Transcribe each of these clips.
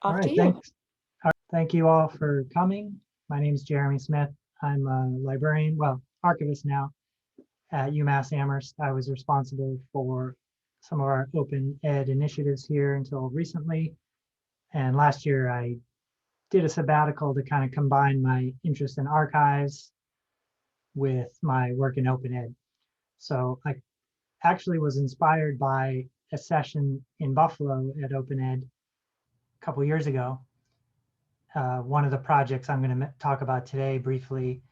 All Off to right, you. thanks. Thank you all for coming. My name is Jeremy Smith. I'm a librarian, well, archivist now at UMass Amherst. I was responsible for some of our open ed initiatives here until recently. And last year I did a sabbatical to kind of combine my interest in archives with my work in open ed. So I actually was inspired by a session in Buffalo at Open Ed a couple years ago. One of the projects I'm going to talk about today briefly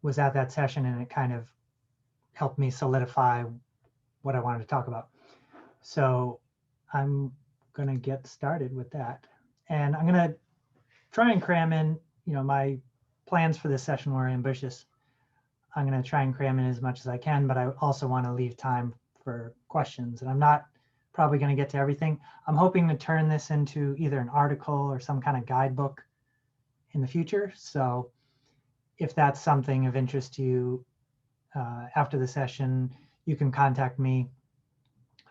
was at that session, and it kind of helped me solidify what I wanted to talk about. So I'm going to get started with that. And I'm going to try and cram in, my plans for this session were ambitious. I'm going to try and cram in as much as I can, but I also want to leave time for questions. And I'm not probably going to get to everything. I'm hoping to turn this into either an article or some kind of guidebook in the future. So if that's something of interest to you, after the session, you can contact me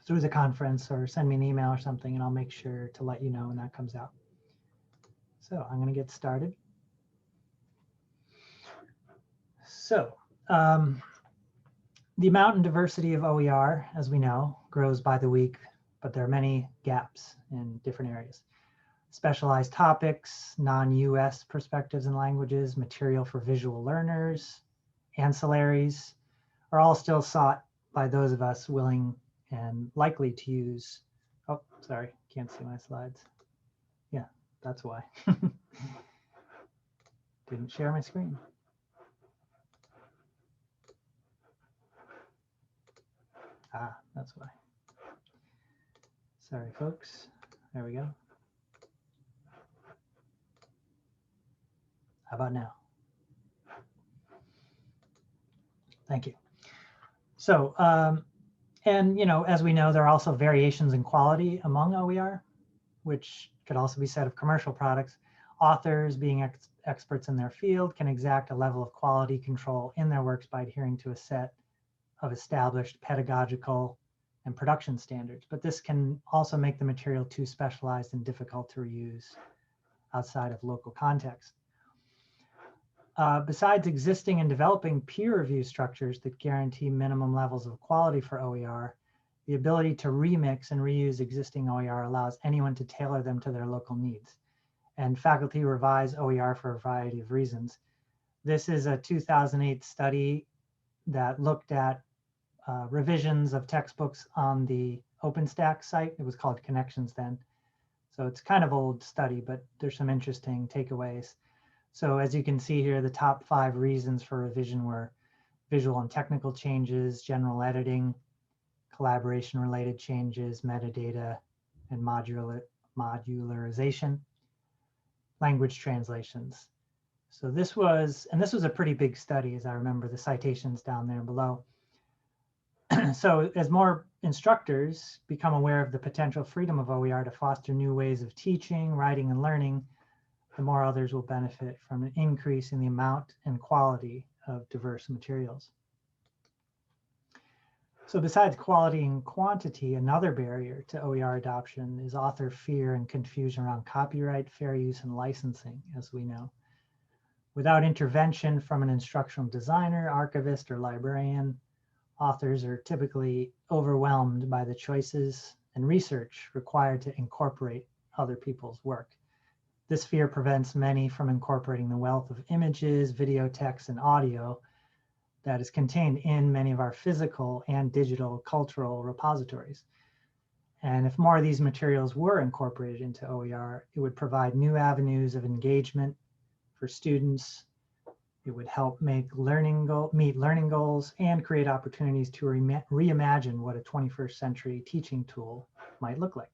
through the conference or send me an email or something, and I'll make sure to let you know when that comes out. So I'm going to get started. So the amount and diversity of OER, as we know, grows by the week, but there are many gaps in different areas. Specialized topics, non-US perspectives and languages, material for visual learners, ancillaries are all still sought by those of us willing and likely to use. Oh, sorry, can't see my slides. Yeah, that's why. Didn't share my screen. Ah, that's why. Sorry, folks. There we go. How about now? Thank you. So, and as we know, there are also variations in quality among OER, which could also be said of commercial products. Authors, being experts in their field, can exact a level of quality control in their works by adhering to a set of established pedagogical and production standards. But this can also make the material too specialized and difficult to reuse outside of local context. Besides existing and developing peer review structures that guarantee minimum levels of quality for OER, the ability to remix and reuse existing OER allows anyone to tailor them to their local needs. And faculty revise OER for a variety of reasons. This is a 2008 study that looked at revisions of textbooks on the OpenStax site. It was called Connections then. So it's kind of old study, but there's some interesting takeaways. So as you can see here, the top 5 reasons for revision were visual and technical changes, general editing, collaboration-related changes, metadata, and modularization, language translations. So this was a pretty big study, as I remember the citations down there below. So as more instructors become aware of the potential freedom of OER to foster new ways of teaching, writing, and learning, the more others will benefit from an increase in the amount and quality of diverse materials. So besides quality and quantity, another barrier to OER adoption is author fear and confusion around copyright, fair use, and licensing, as we know. Without intervention from an instructional designer, archivist, or librarian, authors are typically overwhelmed by the choices and research required to incorporate other people's work. This fear prevents many from incorporating the wealth of images, video, text, and audio that is contained in many of our physical and digital cultural repositories. And if more of these materials were incorporated into OER, it would provide new avenues of engagement for students. It would help meet learning goals and create opportunities to reimagine what a 21st century teaching tool might look like.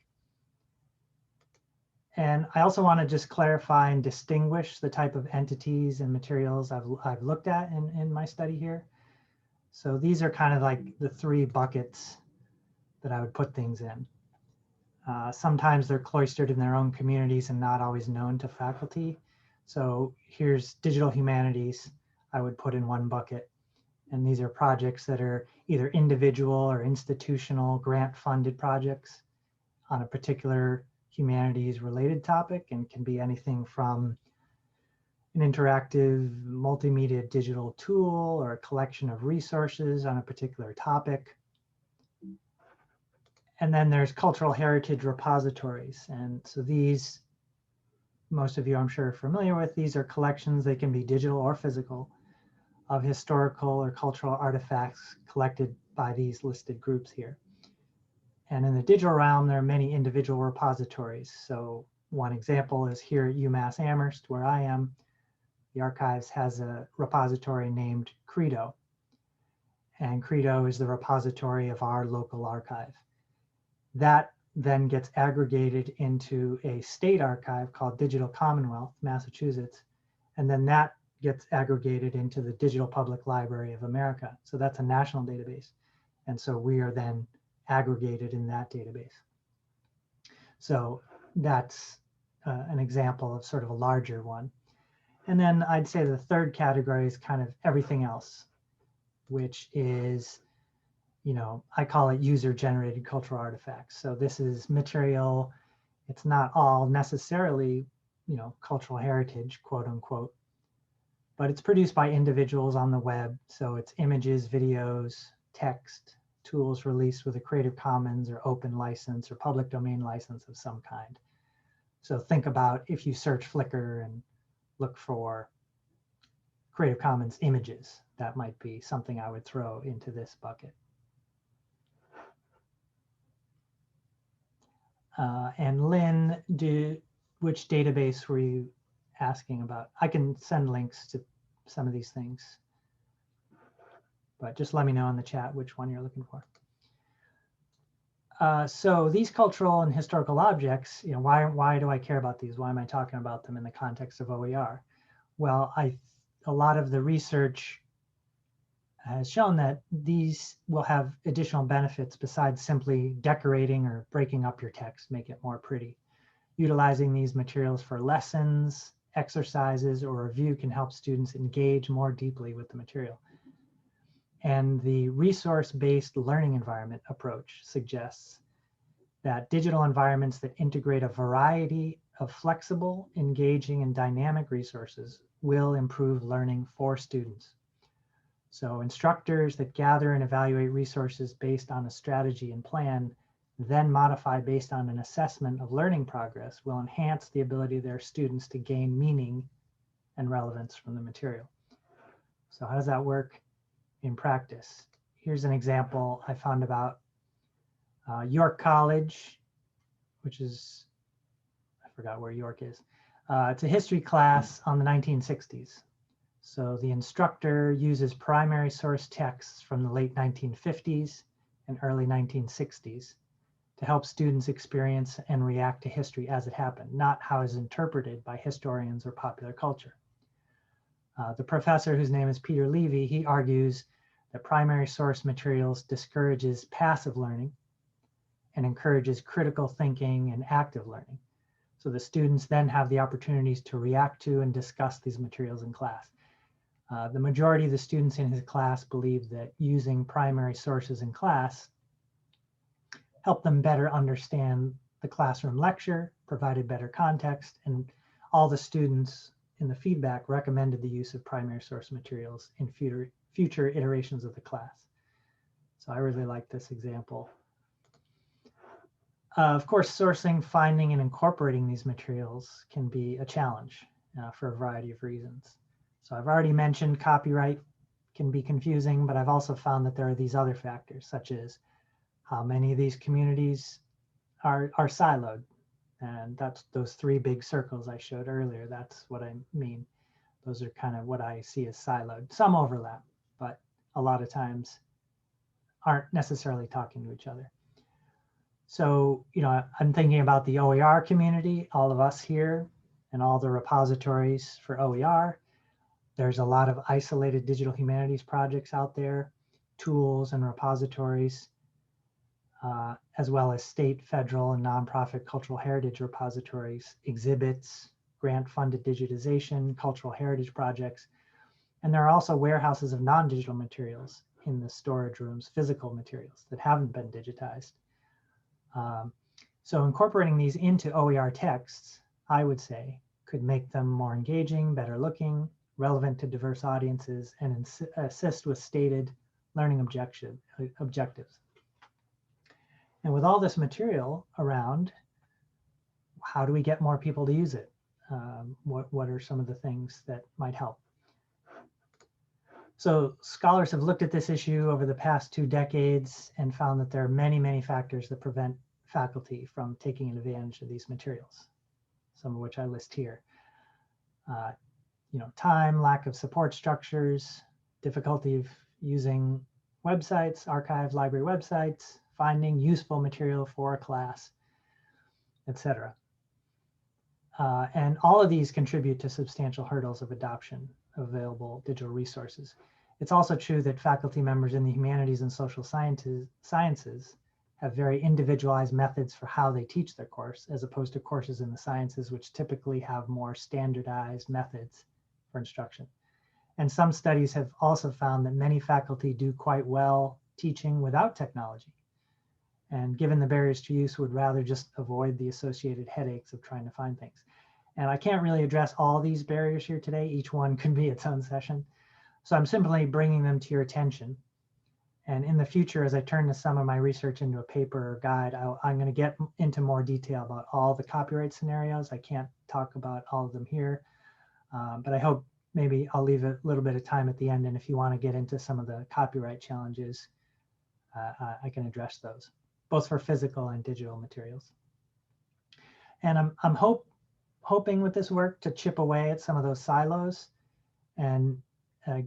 And I also want to just clarify and distinguish the type of entities and materials I've looked at in my study here. So these are kind of like the 3 buckets that I would put things in. Sometimes they're cloistered in their own communities and not always known to faculty. So here's digital humanities I would put in one bucket. And these are projects that are either individual or institutional grant funded projects on a particular humanities related topic and can be anything from an interactive multimedia digital tool or a collection of resources on a particular topic. And then there's cultural heritage repositories. And so these, most of you I'm sure are familiar with, these are collections, they can be digital or physical, of historical or cultural artifacts collected by these listed groups here. And in the digital realm, there are many individual repositories. So one example is here at UMass Amherst, where I am. The archives has a repository named Credo. And Credo is the repository of our local archive. That then gets aggregated into a state archive called Digital Commonwealth, Massachusetts. And then that gets aggregated into the Digital Public Library of America. So that's a national database. And so we are then aggregated in that database. So that's an example of sort of a larger one. And then I'd say the third category is kind of everything else, which is, you know, I call it user-generated cultural artifacts. So this is material, it's not all necessarily, you know, cultural heritage, quote unquote, but it's produced by individuals on the web. So it's images, videos, text, tools released with a Creative Commons or open license or public domain license of some kind. So think about if you search Flickr and look for Creative Commons images, that might be something I would throw into this bucket. And Lynn, which database were you asking about? I can send links to some of these things, but just let me know in the chat which one you're looking for. So these cultural and historical objects, you know, why do I care about these? Why am I talking about them in the context of OER? Well, a lot of the research has shown that these will have additional benefits besides simply decorating or breaking up your text, make it more pretty. Utilizing these materials for lessons, exercises, or review can help students engage more deeply with the material. And the resource-based learning environment approach suggests that digital environments that integrate a variety of flexible, engaging, and dynamic resources will improve learning for students. So instructors that gather and evaluate resources based on a strategy and plan, then modify based on an assessment of learning progress, will enhance the ability of their students to gain meaning and relevance from the material. So how does that work in practice? Here's an example I found about York College, which is, I forgot where York is. It's a history class on the 1960s. So the instructor uses primary source texts from the late 1950s and early 1960s to help students experience and react to history as it happened, not how it's interpreted by historians or popular culture. The professor, whose name is Peter Levy, he argues that primary source materials discourages passive learning and encourages critical thinking and active learning. So the students then have the opportunities to react to and discuss these materials in class. The majority of the students in his class believe that using primary sources in class helped them better understand the classroom lecture, provided better context, and all the students in the feedback recommended the use of primary source materials in future iterations of the class. So I really like this example. Of course, sourcing, finding, and incorporating these materials can be a challenge for a variety of reasons. So I've already mentioned copyright can be confusing, but I've also found that there are these other factors, such as how many of these communities are siloed. And that's those three big circles I showed earlier. That's what I mean. Those are kind of what I see as siloed. Some overlap, but a lot of times aren't necessarily talking to each other. So, you know, I'm thinking about the OER community, all of us here, and all the repositories for OER. There's a lot of isolated digital humanities projects out there, tools and repositories, as well as state, federal, and nonprofit cultural heritage repositories, exhibits, grant-funded digitization, cultural heritage projects. And there are also warehouses of non-digital materials in the storage rooms, physical materials that haven't been digitized. So incorporating these into OER texts, I would say, could make them more engaging, better looking, relevant to diverse audiences, and assist with stated learning objectives. And with all this material around, how do we get more people to use it? What are some of the things that might help? So scholars have looked at this issue over the past 2 decades and found that there are many, many factors that prevent faculty from taking advantage of these materials, some of which I list here. Time, lack of support structures, difficulty of using websites, archive library websites, finding useful material for a class, etc. And all of these contribute to substantial hurdles of adoption of available digital resources. It's also true that faculty members in the humanities and social sciences have very individualized methods for how they teach their course, as opposed to courses in the sciences, which typically have more standardized methods for instruction. And some studies have also found that many faculty do quite well teaching without technology. And given the barriers to use, would rather just avoid the associated headaches of trying to find things. And I can't really address all these barriers here today. Each one could be its own session. So I'm simply bringing them to your attention. And in the future, as I turn to some of my research into a paper or guide, I'm going to get into more detail about all the copyright scenarios. I can't talk about all of them here, but I hope maybe I'll leave a little bit of time at the end. And if you want to get into some of the copyright challenges, I can address those, both for physical and digital materials. And I'm hoping with this work to chip away at some of those silos and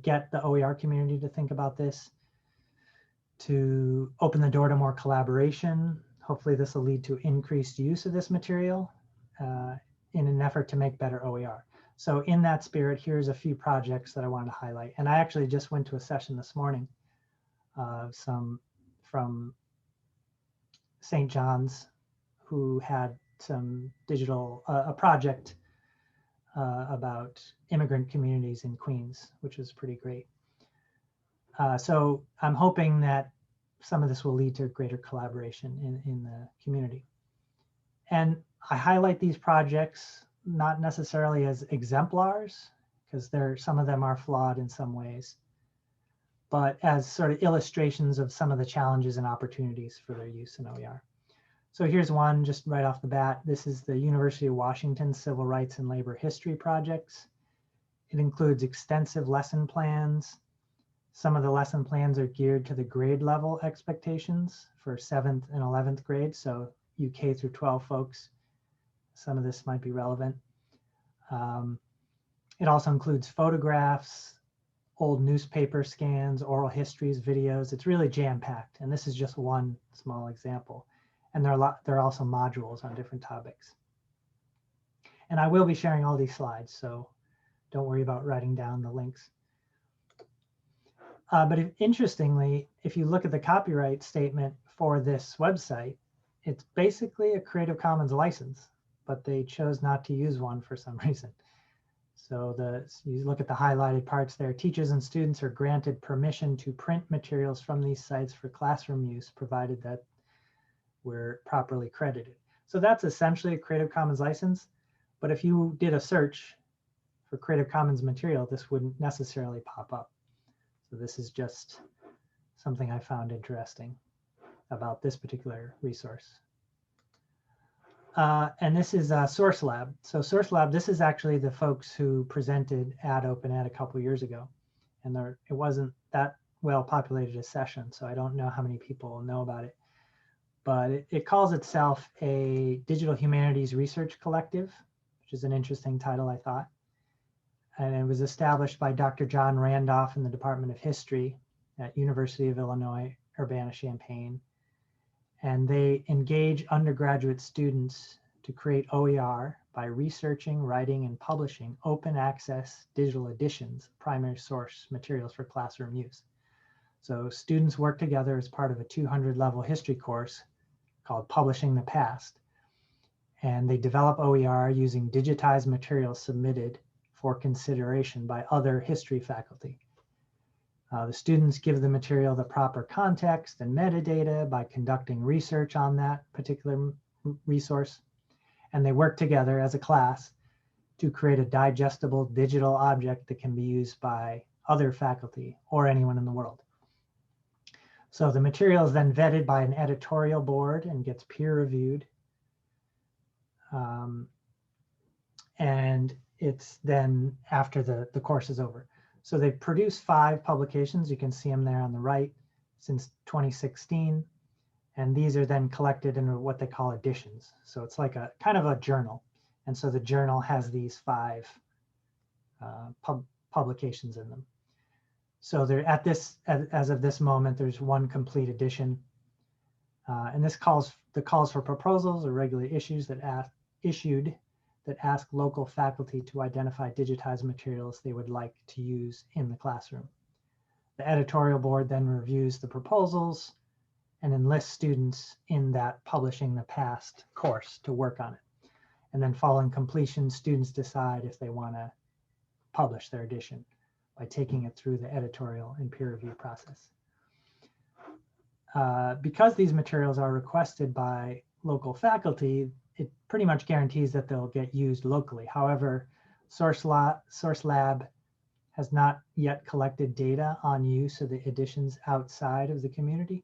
get the OER community to think about this, to open the door to more collaboration. Hopefully this will lead to increased use of this material in an effort to make better OER. So in that spirit, here's a few projects that I want to highlight. And I actually just went to a session this morning, some from St. John's, who had some digital, a project about immigrant communities in Queens, which was pretty great. So I'm hoping that some of this will lead to greater collaboration in the community. And I highlight these projects not necessarily as exemplars, because some of them are flawed in some ways, but as sort of illustrations of some of the challenges and opportunities for their use in OER. So here's one just right off the bat. This is the University of Washington Civil Rights and Labor History projects. It includes extensive lesson plans. Some of the lesson plans are geared to the grade level expectations for 7th and 11th grade. So you K through 12 folks, some of this might be relevant. It also includes photographs, old newspaper scans, oral histories, videos. It's really jam-packed. And this is just one small example. And there are also modules on different topics. And I will be sharing all these slides, so don't worry about writing down the links. But interestingly, if you look at the copyright statement for this website, it's basically a Creative Commons license, but they chose not to use one for some reason. So you look at the highlighted parts there. Teachers and students are granted permission to print materials from these sites for classroom use, provided that we're properly credited. So that's essentially a Creative Commons license. But if you did a search for Creative Commons material, this wouldn't necessarily pop up. So this is just something I found interesting about this particular resource. And this is SourceLab. So SourceLab, this is actually the folks who presented at OpenEd a couple years ago. And it wasn't that well populated a session, so I don't know how many people know about it. But it calls itself a Digital Humanities Research Collective, which is an interesting title, I thought. And it was established by Dr. John Randolph in the Department of History at University of Illinois, Urbana-Champaign. And they engage undergraduate students to create OER by researching, writing, and publishing open access digital editions of primary source materials for classroom use. So students work together as part of a 200-level history course called Publishing the Past. And they develop OER using digitized materials submitted for consideration by other history faculty. The students give the material the proper context and metadata by conducting research on that particular resource, and they work together as a class to create a digestible digital object that can be used by other faculty or anyone in the world. So the material is then vetted by an editorial board and gets peer reviewed. And it's then after the course is over. So they've produced 5 publications. You can see them there on the right since 2016. And these are then collected into what they call editions. So it's like a kind of a journal. And so the journal has these 5 publications in them. So there as of this moment, there's 1 complete edition. And this calls for proposals or regular issues that ask local faculty to identify digitized materials they would like to use in the classroom. The editorial board then reviews the proposals and enlists students in that publishing the past course to work on it. And then following completion, students decide if they want to publish their edition by taking it through the editorial and peer review process. Because these materials are requested by local faculty, it pretty much guarantees that they'll get used locally. However, Source Lab has not yet collected data on use of the editions outside of the community.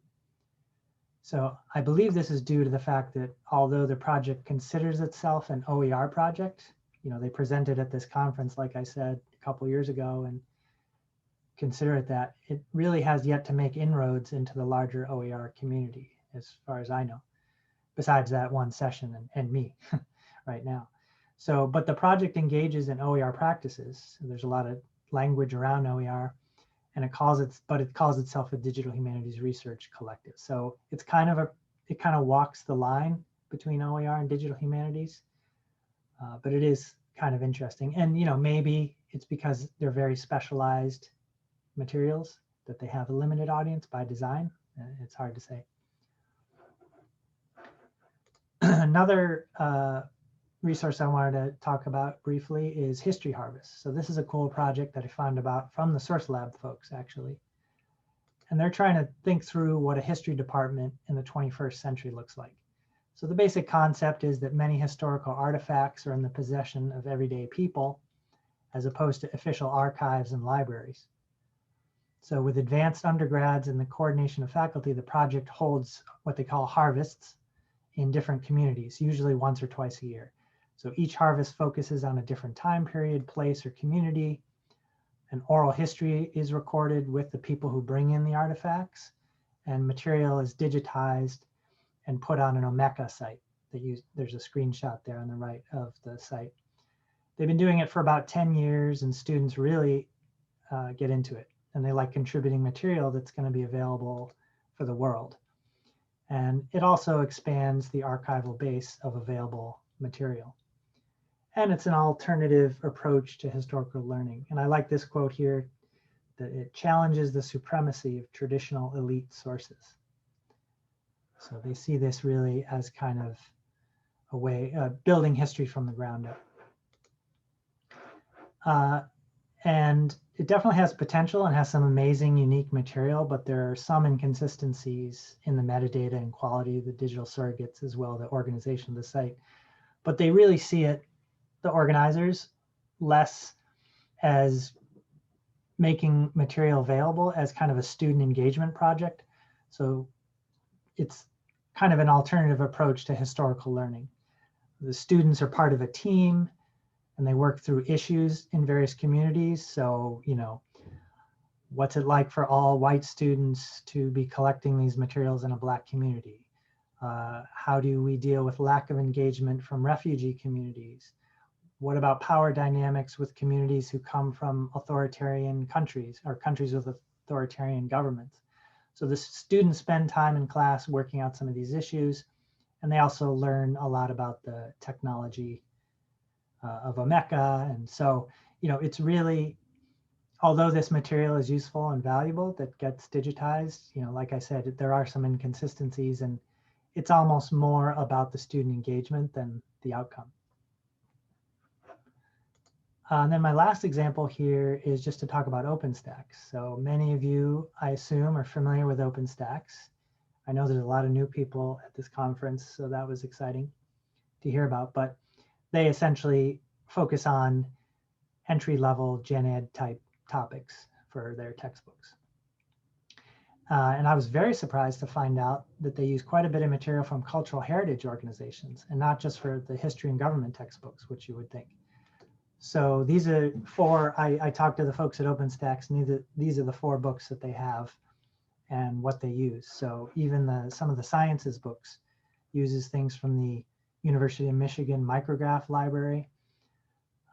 So I believe this is due to the fact that although the project considers itself an OER project, they presented at this conference, like I said, a couple years ago, and consider it that, it really has yet to make inroads into the larger OER community, as far as I know, besides that one session and me right now. So, but the project engages in OER practices. There's a lot of language around OER, and it calls itself a Digital Humanities Research Collective. So it's it kind of walks the line between OER and digital humanities, but it is kind of interesting. And maybe it's because they're very specialized materials that they have a limited audience by design. It's hard to say. Another resource I wanted to talk about briefly is History Harvest. So this is a cool project that I found about from the Source Lab folks, actually. And they're trying to think through what a history department in the 21st century looks like. So the basic concept is that many historical artifacts are in the possession of everyday people, as opposed to official archives and libraries. So with advanced undergrads and the coordination of faculty, the project holds what they call harvests in different communities, usually once or twice a year. So each harvest focuses on a different time period, place, or community. An oral history is recorded with the people who bring in the artifacts, and material is digitized and put on an Omeka site. There's a screenshot there on the right of the site. They've been doing it for about 10 years, and students really get into it. And they like contributing material that's going to be available for the world. And it also expands the archival base of available material. And it's an alternative approach to historical learning. And I like this quote here, that it challenges the supremacy of traditional elite sources. So they see this really as kind of a way of building history from the ground up. And it definitely has potential and has some amazing, unique material, but there are some inconsistencies in the metadata and quality of the digital surrogates, as well as the organization of the site. But they really see it, the organizers, less as making material available as kind of a student engagement project. So it's kind of an alternative approach to historical learning. The students are part of a team, and they work through issues in various communities. So, what's it like for all white students to be collecting these materials in a Black community? How do we deal with lack of engagement from refugee communities? What about power dynamics with communities who come from authoritarian countries or countries with authoritarian governments? So the students spend time in class working out some of these issues, and they also learn a lot about the technology of Omeka. And so, it's really, although this material is useful and valuable that gets digitized, like I said, there are some inconsistencies, and it's almost more about the student engagement than the outcome. And then my last example here is just to talk about OpenStax. So many of you, I assume, are familiar with OpenStax. I know there's a lot of new people at this conference, so that was exciting to hear about, but they essentially focus on entry-level gen ed type topics for their textbooks. And I was very surprised to find out that they use quite a bit of material from cultural heritage organizations, and not just for the history and government textbooks, which you would think. So these are four, I talked to the folks at OpenStax, and these are the 4 books that they have and what they use. So even some of the sciences books uses things from the University of Michigan Micrograph Library.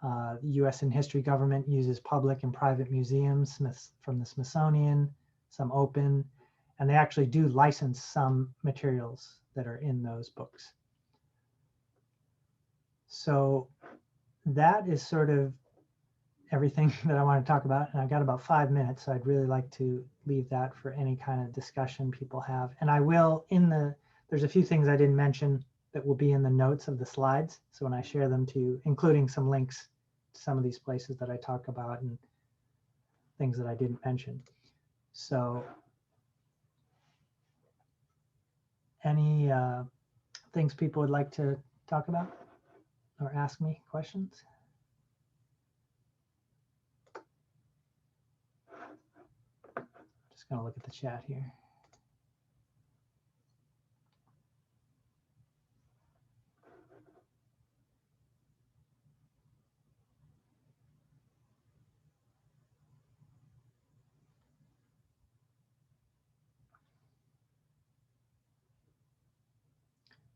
The US and History Government uses public and private museums from the Smithsonian, some open, and they actually do license some materials that are in those books. So that is sort of everything that I want to talk about. And I've got about 5 minutes, so I'd really like to leave that for any kind of discussion people have. And I will, there's a few things I didn't mention that will be in the notes of the slides. So when I share them to you, including some links to some of these places that I talk about and things that I didn't mention. So any things people would like to talk about or ask me questions? Just gonna look at the chat here.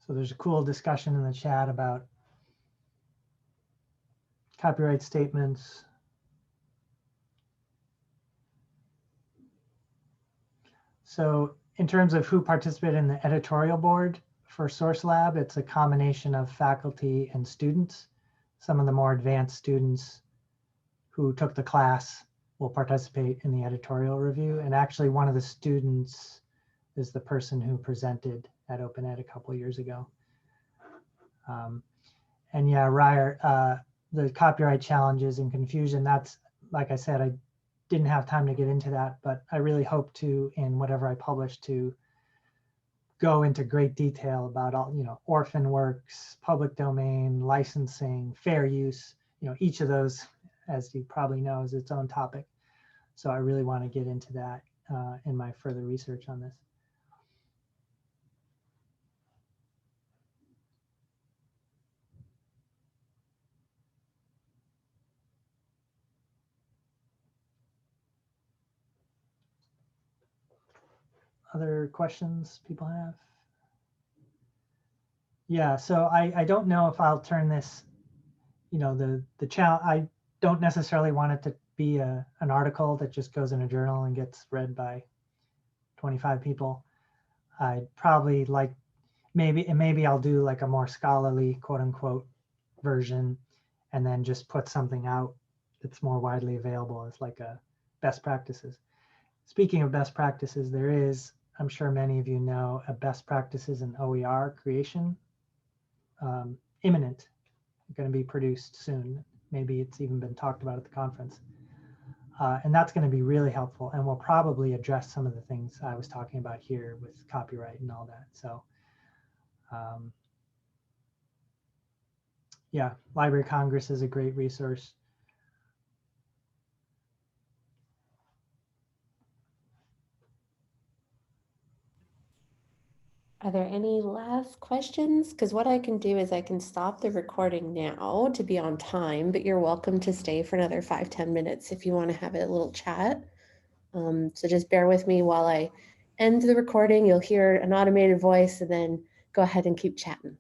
So there's a cool discussion in the chat about copyright statements. So in terms of who participated in the editorial board for Source Lab, it's a combination of faculty and students. Some of the more advanced students who took the class will participate in the editorial review. And actually one of the students is the person who presented at Open Ed a couple years ago. And yeah, Ryer, the copyright challenges and confusion, that's, like I said, I didn't have time to get into that, but I really hope to, in whatever I publish, to go into great detail about all, orphan works, public domain, licensing, fair use, each of those, as you probably know, is its own topic. So I really want to get into that in my further research on this. Other questions people have? Yeah, so I don't know if I'll turn this, the channel, I don't necessarily want it to be an article that just goes in a journal and gets read by 25 people. I'd probably like, maybe I'll do like a more scholarly, quote unquote, version, and then just put something out that's more widely available as like a best practices. Speaking of best practices, there is, I'm sure many of you know, a best practices in OER creation, imminent, going to be produced soon. Maybe it's even been talked about at the conference. And that's going to be really helpful, and we'll probably address some of the things I was talking about here with copyright and all that. So yeah, Library of Congress is a great resource. Are there any last questions? Because what I can do is I can stop the recording now to be on time, but you're welcome to stay for another 5-10 minutes if you want to have a little chat. So just bear with me while I end the recording. You'll hear an automated voice and then go ahead and keep chatting.